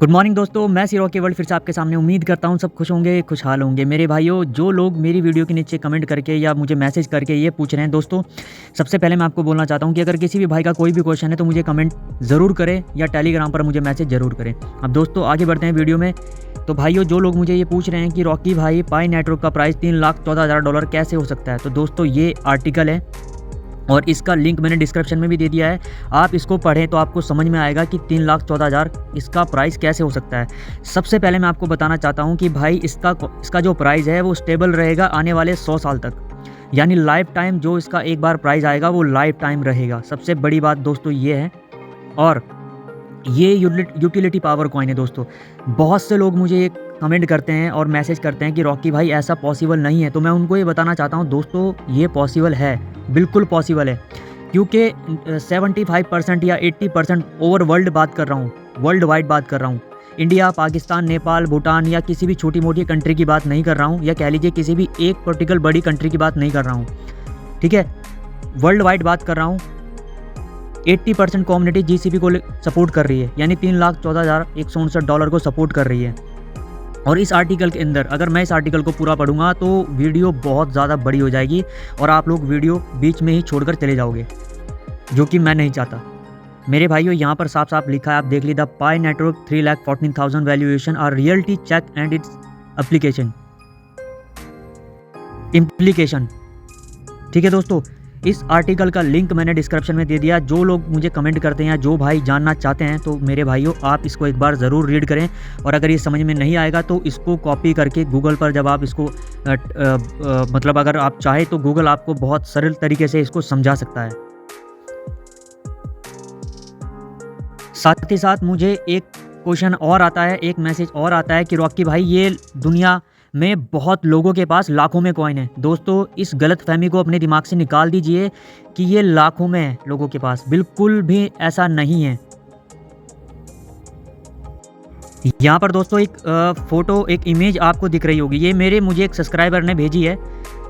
Good morning दोस्तों, मैं सी Rocky world फिर से आपके सामने। उम्मीद करता हूँ सब खुश होंगे, खुशहाल होंगे। मेरे भाइयों, जो लोग मेरी वीडियो के नीचे कमेंट करके या मुझे मैसेज करके ये पूछ रहे हैं, दोस्तों सबसे पहले मैं आपको बोलना चाहता हूँ कि अगर किसी भी भाई का कोई भी क्वेश्चन है तो मुझे कमेंट ज़रूर करें या टेलीग्राम पर मुझे मैसेज ज़रूर करें। अब दोस्तों आगे बढ़ते हैं वीडियो में। तो भाइयों, जो लोग मुझे ये पूछ रहे हैं कि रॉकी भाई, पाई नेटवर्क का प्राइस $3,14,000 कैसे हो सकता है, तो दोस्तों ये आर्टिकल है और इसका लिंक मैंने डिस्क्रिप्शन में भी दे दिया है। आप इसको पढ़ें तो आपको समझ में आएगा कि 3,14,000 इसका प्राइस कैसे हो सकता है। सबसे पहले मैं आपको बताना चाहता हूं कि भाई इसका जो प्राइस है वो स्टेबल रहेगा आने वाले 100 साल तक, यानी लाइफ टाइम जो इसका एक बार प्राइस आएगा वो लाइफ टाइम रहेगा। सबसे बड़ी बात दोस्तों ये है। और ये यूटिलिटी पावर कॉइन है दोस्तों। बहुत से लोग मुझे कमेंट करते हैं और मैसेज करते हैं कि रॉकी भाई ऐसा पॉसिबल नहीं है, तो मैं उनको ये बताना चाहता हूँ दोस्तों, ये पॉसिबल है, बिल्कुल पॉसिबल है। क्योंकि 75% या 80% ओवर वर्ल्ड बात कर रहा हूँ, वर्ल्ड वाइड बात कर रहा हूँ। इंडिया, पाकिस्तान, नेपाल, भूटान या किसी भी छोटी मोटी कंट्री की बात नहीं कर रहा हूँ, या कह लीजिए किसी भी एक पर्टिकुलर बड़ी कंट्री की बात नहीं कर रहा हूँ, ठीक है। वर्ल्ड वाइड बात कर रहा हूँ। 80% कम्युनिटी जीसीपी को सपोर्ट कर रही है, यानी $3,14,159 को सपोर्ट कर रही है। और इस आर्टिकल के अंदर अगर मैं इस आर्टिकल को पूरा पढ़ूंगा तो वीडियो बहुत ज़्यादा बड़ी हो जाएगी और आप लोग वीडियो बीच में ही छोड़कर चले जाओगे, जो कि मैं नहीं चाहता। मेरे भाइयों, यहाँ पर साफ साफ लिखा है, आप देख लीजिए, पाई नेटवर्क 3,14,000 वैल्यूएशन और reality check and its application implication. ठीक है दोस्तों, इस आर्टिकल का लिंक मैंने डिस्क्रिप्शन में दे दिया। जो लोग मुझे कमेंट करते हैं, जो भाई जानना चाहते हैं, तो मेरे भाइयों आप इसको एक बार ज़रूर रीड करें। और अगर ये समझ में नहीं आएगा तो इसको कॉपी करके गूगल पर जब आप इसको मतलब अगर आप चाहें तो गूगल आपको बहुत सरल तरीके से इसको समझा सकता है। साथ ही साथ मुझे एक क्वेश्चन और आता है, एक मैसेज और आता है कि रॉकी भाई, ये दुनिया में बहुत लोगों के पास लाखों में कॉइन है। दोस्तों इस गलत फहमी को अपने दिमाग से निकाल दीजिए कि ये लाखों में है लोगों के पास, बिल्कुल भी ऐसा नहीं है। यहाँ पर दोस्तों एक फोटो, एक इमेज आपको दिख रही होगी, ये मुझे एक सब्सक्राइबर ने भेजी है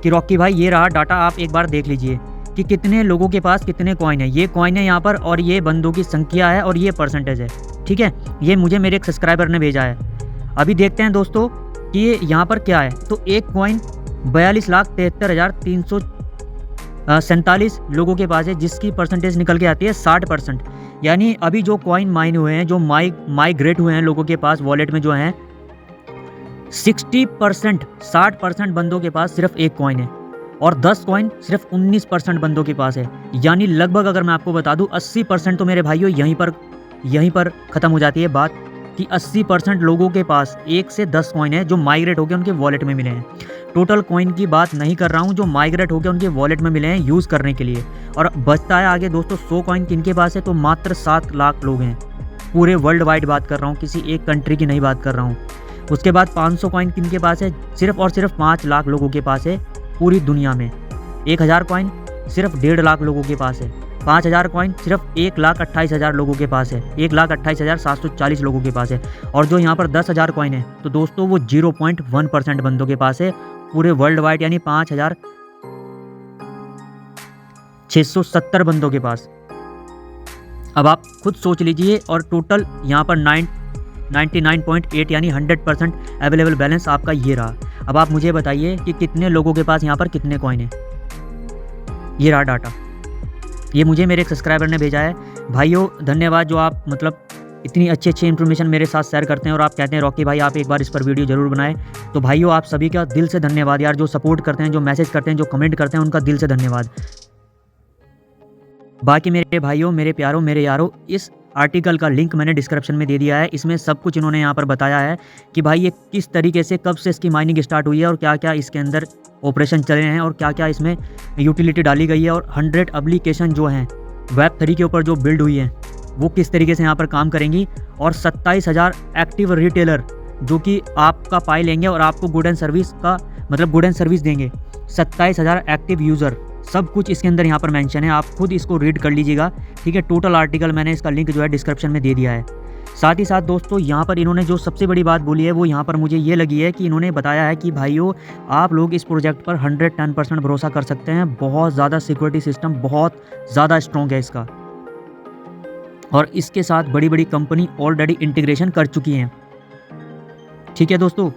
कि रॉकी भाई ये रहा डाटा, आप एक बार देख लीजिए कि कितने लोगों के पास कितने कॉइन है। ये कॉइन है यहाँ पर और ये बंदों की संख्या है और ये परसेंटेज है, ठीक है। ये मुझे मेरे एक सब्सक्राइबर ने भेजा है। अभी देखते हैं दोस्तों कि ये यहाँ पर क्या है। तो एक कॉइन 42,73,347 लोगों के पास है, जिसकी परसेंटेज निकल के आती है 60%। यानी अभी जो कॉइन माइन हुए हैं, जो माइग्रेट हुए हैं लोगों के पास वॉलेट में जो हैं, 60% बंदों के पास सिर्फ एक कॉइन है और 10 कॉइन सिर्फ 19% बंदों के पास है। यानी लगभग अगर मैं आपको बता दूं 80% तो मेरे भाइयों यहीं पर ख़त्म हो जाती है बात कि 80% लोगों के पास 1 से 10 कॉइन है जो माइग्रेट होकर उनके वॉलेट में मिले हैं। टोटल कॉइन की बात नहीं कर रहा हूं, जो माइग्रेट होकर उनके वॉलेट में मिले हैं यूज़ करने के लिए। और बचता है आगे दोस्तों 100 कॉइन किनके पास है, तो मात्र 7 लाख लोग हैं। पूरे वर्ल्ड वाइड बात कर रहा हूँ, किसी एक कंट्री की नहीं बात कर रहा हूँ। उसके बाद 500 कॉइन किनके पास है, सिर्फ और सिर्फ 5 लाख लोगों के पास है पूरी दुनिया में। 1000 कॉइन सिर्फ 1.5 लाख लोगों के पास है। 5000 कॉइन सिर्फ 1,28,000 लोगों के पास है, 1,28,740 लोगों के पास है। और जो यहाँ पर 10,000 कॉइन है तो दोस्तों वो 0.1% बंदों के पास है पूरे वर्ल्ड वाइड, यानी 5,670 बंदों के पास। अब आप खुद सोच लीजिए। और टोटल यहाँ पर 99.8 यानी 100% अवेलेबल बैलेंस आपका ये रहा। अब आप मुझे बताइए कि कितने लोगों के पास यहाँ पर कितने कॉइन है। ये रहा डाटा, ये मुझे मेरे एक सब्सक्राइबर ने भेजा है। भाइयों धन्यवाद, जो आप मतलब इतनी अच्छी इन्फॉर्मेशन मेरे साथ शेयर करते हैं और आप कहते हैं रॉकी भाई आप एक बार इस पर वीडियो ज़रूर बनाएं। तो भाइयों आप सभी का दिल से धन्यवाद यार, जो सपोर्ट करते हैं, जो मैसेज करते हैं, जो कमेंट करते हैं, उनका दिल से धन्यवाद। बाकी मेरे भाइयों, मेरे प्यारों, मेरे यारों, इस आर्टिकल का लिंक मैंने डिस्क्रिप्शन में दे दिया है। इसमें सब कुछ इन्होंने यहाँ पर बताया है कि भाई ये किस तरीके से, कब से इसकी माइनिंग स्टार्ट हुई है और क्या क्या इसके अंदर ऑपरेशन चले हैं और क्या क्या इसमें यूटिलिटी डाली गई है। और 100 एप्लीकेशन जो हैं Web3 के ऊपर जो बिल्ड हुई हैं वो किस तरीके से यहाँ पर काम करेंगी। और 27,000 एक्टिव रिटेलर जो कि आपका पाई लेंगे और आपको गुड एंड सर्विस देंगे। 27,000 एक्टिव यूज़र, सब कुछ इसके अंदर यहाँ पर मेंशन है, आप खुद इसको रीड कर लीजिएगा, ठीक है। टोटल आर्टिकल मैंने इसका लिंक जो है डिस्क्रिप्शन में दे दिया है। साथ ही साथ दोस्तों यहाँ पर इन्होंने जो सबसे बड़ी बात बोली है वो यहाँ पर मुझे ये लगी है कि इन्होंने बताया है कि भाइयों आप लोग इस प्रोजेक्ट पर 110% भरोसा कर सकते हैं। बहुत ज़्यादा सिक्योरिटी सिस्टम बहुत ज़्यादा स्ट्रॉन्ग है इसका। और इसके साथ बड़ी बड़ी कंपनी ऑलरेडी इंटीग्रेशन कर चुकी हैं। ठीक है दोस्तों,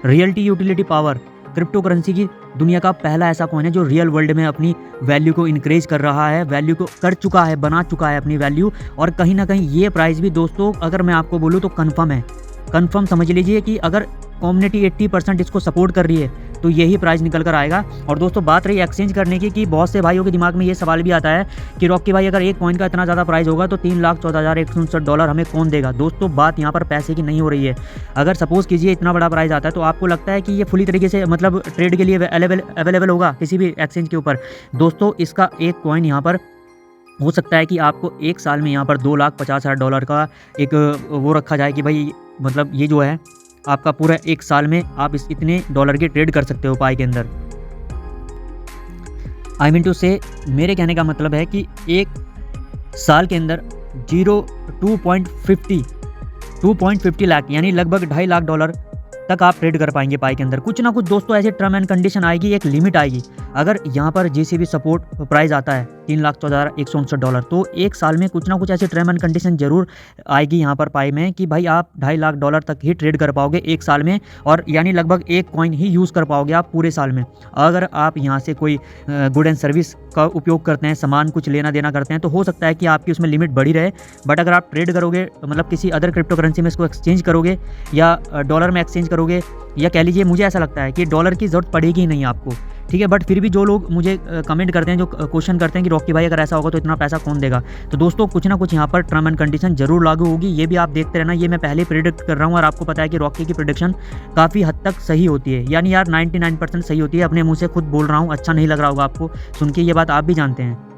reality utility power crypto currency की दुनिया का पहला ऐसा कॉइन है जो रियल वर्ल्ड में अपनी वैल्यू को इंक्रीज कर रहा है, वैल्यू को कर चुका है, बना चुका है अपनी वैल्यू। और कहीं ना कहीं ये प्राइस भी दोस्तों अगर मैं आपको बोलूँ तो कन्फर्म है, कन्फर्म समझ लीजिए कि अगर कम्युनिटी 80% इसको सपोर्ट कर रही है तो यही प्राइस निकल कर आएगा। और दोस्तों बात रही एक्सचेंज करने की कि बहुत से भाइयों के दिमाग में ये सवाल भी आता है कि रॉकी भाई अगर एक कॉइन का इतना ज़्यादा प्राइस होगा तो $3,14,169 हमें कौन देगा। दोस्तों बात यहाँ पर पैसे की नहीं हो रही है। अगर सपोज़ कीजिए इतना बड़ा प्राइस आता है तो आपको लगता है कि ये फुली तरीके से मतलब ट्रेड के लिए अवेलेबल होगा किसी भी एक्सचेंज के ऊपर। दोस्तों इसका एक कॉइन यहाँ पर हो सकता है कि आपको एक साल में यहाँ पर $2,50,000 का एक वो रखा जाए कि भाई मतलब ये जो है आपका पूरा एक साल में आप इस इतने डॉलर के ट्रेड कर सकते हो पाई के अंदर। आई मीन टू से मेरे कहने का मतलब है कि एक साल के अंदर 2.50 लाख यानी लगभग $2.5 लाख तक आप ट्रेड कर पाएंगे पाई के अंदर। कुछ ना कुछ दोस्तों ऐसे टर्म एंड कंडीशन आएगी, एक लिमिट आएगी। अगर यहाँ पर JCB सपोर्ट प्राइस आता है $3,14,169 तो एक साल में कुछ ना कुछ ऐसे टर्म एंड कंडीशन जरूर आएगी यहाँ पर पाई में कि भाई आप $2.5 लाख तक ही ट्रेड कर पाओगे एक साल में, और यानी लगभग एक कॉइन ही यूज़ कर पाओगे आप पूरे साल में। अगर आप यहाँ से कोई गुड एंड सर्विस का उपयोग करते हैं, सामान कुछ लेना देना करते हैं, तो हो सकता है कि आपकी उसमें लिमिट बढ़ी रहे। बट अगर आप ट्रेड करोगे मतलब किसी अदर क्रिप्टो करेंसी में इसको एक्सचेंज करोगे या डॉलर में एक्सचेंज करोगे, या कह लीजिए मुझे ऐसा लगता है कि डॉलर की ज़रूरत पड़ेगी ही नहीं आपको। ठीक है, बट फिर भी जो लोग मुझे कमेंट करते हैं, जो क्वेश्चन करते हैं कि रॉकी भाई अगर ऐसा होगा तो इतना पैसा कौन देगा, तो दोस्तों कुछ ना कुछ यहाँ पर टर्म एंड कंडीशन जरूर लागू होगी। ये भी आप देखते रहना, ये मैं पहले प्रेडिक्ट कर रहा हूँ और आपको पता है कि रॉकी की प्रेडिक्शन काफ़ी हद तक सही होती है, यानी यार 99% सही होती है। अपने मुँह से खुद बोल रहा हूँ, अच्छा नहीं लग रहा होगा आपको सुन के, ये बात आप भी जानते हैं।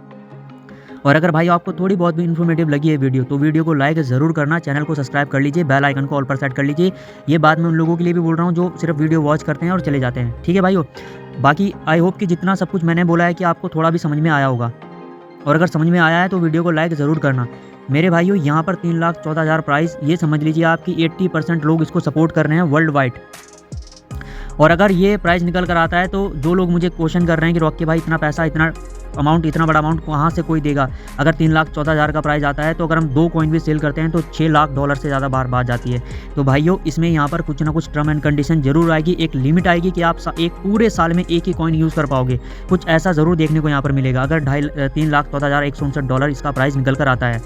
और अगर भाई आपको थोड़ी बहुत भी इन्फॉर्मेटिव लगी है वीडियो तो वीडियो को लाइक ज़रूर करना, चैनल को सब्सक्राइब कर लीजिए, बेल आइकन को ऑल पर सेट कर लीजिए। ये बात मैं उन लोगों के लिए भी बोल रहा हूँ जो सिर्फ वीडियो वॉच करते हैं और चले जाते हैं। ठीक है भाइयों, बाकी आई होप कि जितना सब कुछ मैंने बोला है कि आपको थोड़ा भी समझ में आया होगा, और अगर समझ में आया है तो वीडियो को लाइक ज़रूर करना। मेरे भाइयों यहाँ पर 3,14,000 प्राइस, ये समझ लीजिए आपकी 80% लोग इसको सपोर्ट कर रहे हैं वर्ल्ड वाइड। और अगर ये प्राइस निकल कर आता है तो जो लोग मुझे क्वेश्चन कर रहे हैं कि रॉकी भाई इतना पैसा, इतना अमाउंट, इतना बड़ा अमाउंट कहाँ से कोई देगा, अगर 3,14,000 का प्राइस आता है तो अगर हम 2 कॉइन भी सेल करते हैं तो $6 लाख से ज़्यादा बार बात जाती है। तो भाइयों इसमें यहाँ पर कुछ ना कुछ टर्म एंड कंडीशन जरूर आएगी, एक लिमिट आएगी कि आप एक पूरे साल में एक ही कॉइन यूज़ कर पाओगे। कुछ ऐसा ज़रूर देखने को यहाँ पर मिलेगा अगर $3,14,169 इसका प्राइस निकल कर आता है।